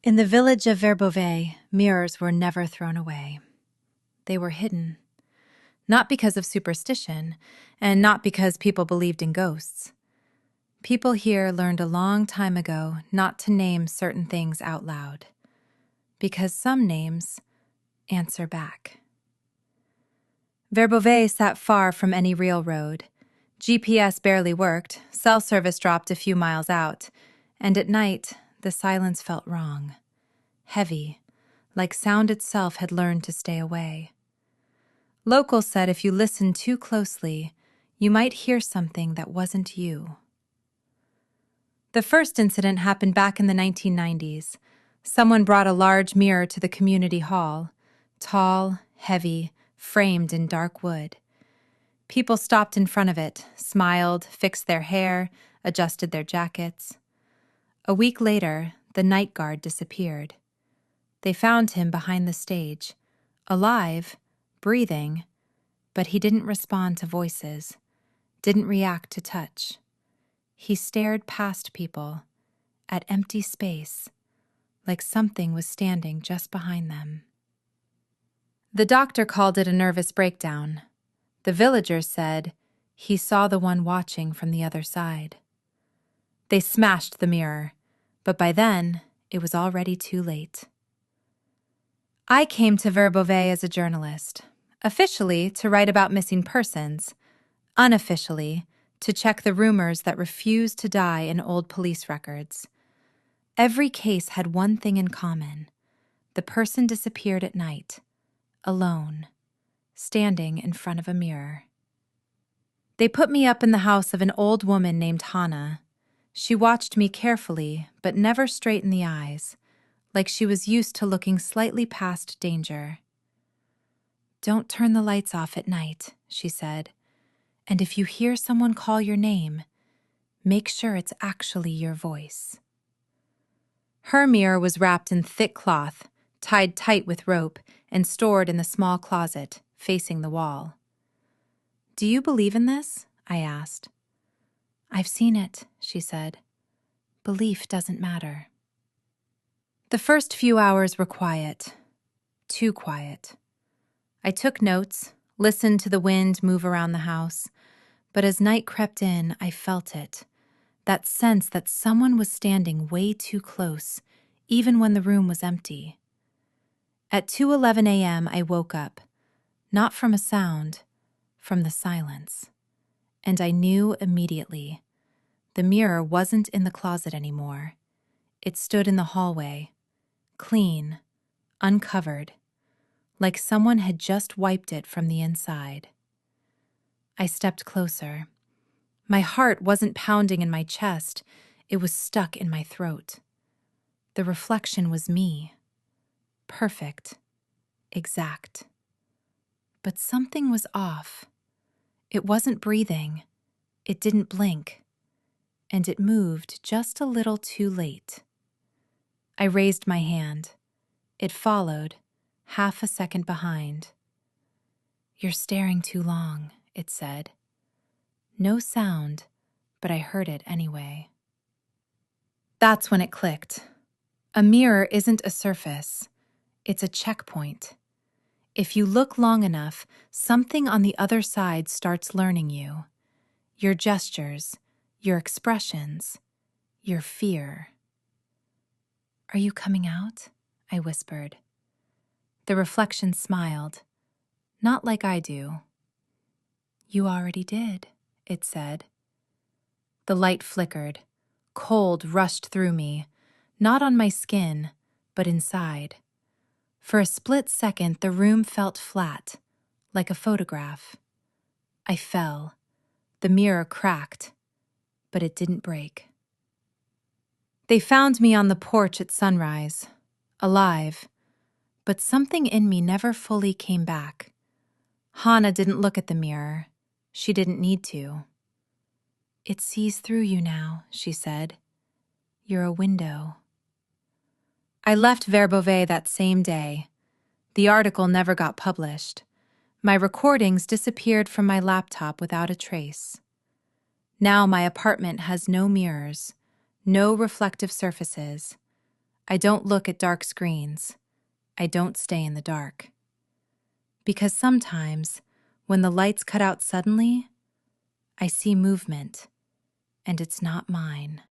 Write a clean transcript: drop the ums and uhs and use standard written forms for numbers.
In the village of Verbeuvais, mirrors were never thrown away. They were hidden, not because of superstition, and not because people believed in ghosts. People here learned a long time ago not to name certain things out loud, because some names answer back. Verbeuvais sat far from any real road. GPS barely worked, cell service dropped a few miles out, and at night the silence felt wrong, heavy, like sound itself had learned to stay away. Locals said if you listened too closely, you might hear something that wasn't you. The first incident happened back in the 1990s. Someone brought a large mirror to the community hall, tall, heavy, framed in dark wood. People stopped in front of it, smiled, fixed their hair, adjusted their jackets. A week later, the night guard disappeared. They found him behind the stage, alive, breathing, but he didn't respond to voices, didn't react to touch. He stared past people, at empty space, like something was standing just behind them. The doctor called it a nervous breakdown. The villagers said he saw the one watching from the other side. They smashed the mirror, but by then it was already too late. I came to Verbeuvais as a journalist, officially to write about missing persons, unofficially to check the rumors that refused to die in old police records. Every case had one thing in common. The person disappeared at night, alone, standing in front of a mirror. They put me up in the house of an old woman named Hannah. She watched me carefully, but never straight in the eyes, like she was used to looking slightly past danger. "Don't turn the lights off at night," she said. "And if you hear someone call your name, make sure it's actually your voice." Her mirror was wrapped in thick cloth, tied tight with rope, and stored in the small closet, facing the wall. "Do you believe in this?" I asked. "I've seen it," she said. "Belief doesn't matter." The first few hours were quiet, too quiet. I took notes, listened to the wind move around the house, but as night crept in, I felt it. That sense that someone was standing way too close, even when the room was empty. At 2:11 a.m., I woke up, not from a sound, from the silence. And I knew immediately. The mirror wasn't in the closet anymore. It stood in the hallway, clean, uncovered, like someone had just wiped it from the inside. I stepped closer. My heart wasn't pounding in my chest, it was stuck in my throat. The reflection was me. Perfect. Exact. But something was off. It wasn't breathing. It didn't blink. And it moved just a little too late. I raised my hand. It followed, half a second behind. "You're staring too long," it said. No sound, but I heard it anyway. That's when it clicked. A mirror isn't a surface. It's a checkpoint. If you look long enough, something on the other side starts learning you. Your gestures, your expressions, your fear. "Are you coming out?" I whispered. The reflection smiled, not like I do. "You already did," it said. The light flickered. Cold rushed through me, not on my skin, but inside. For a split second, the room felt flat, like a photograph. I fell. The mirror cracked, but it didn't break. They found me on the porch at sunrise, alive, but something in me never fully came back. Hannah didn't look at the mirror. She didn't need to. "It sees through you now," she said. "You're a window." I left Verbeuvais that same day. The article never got published. My recordings disappeared from my laptop without a trace. Now my apartment has no mirrors, no reflective surfaces. I don't look at dark screens. I don't stay in the dark. Because sometimes, when the lights cut out suddenly, I see movement, and it's not mine.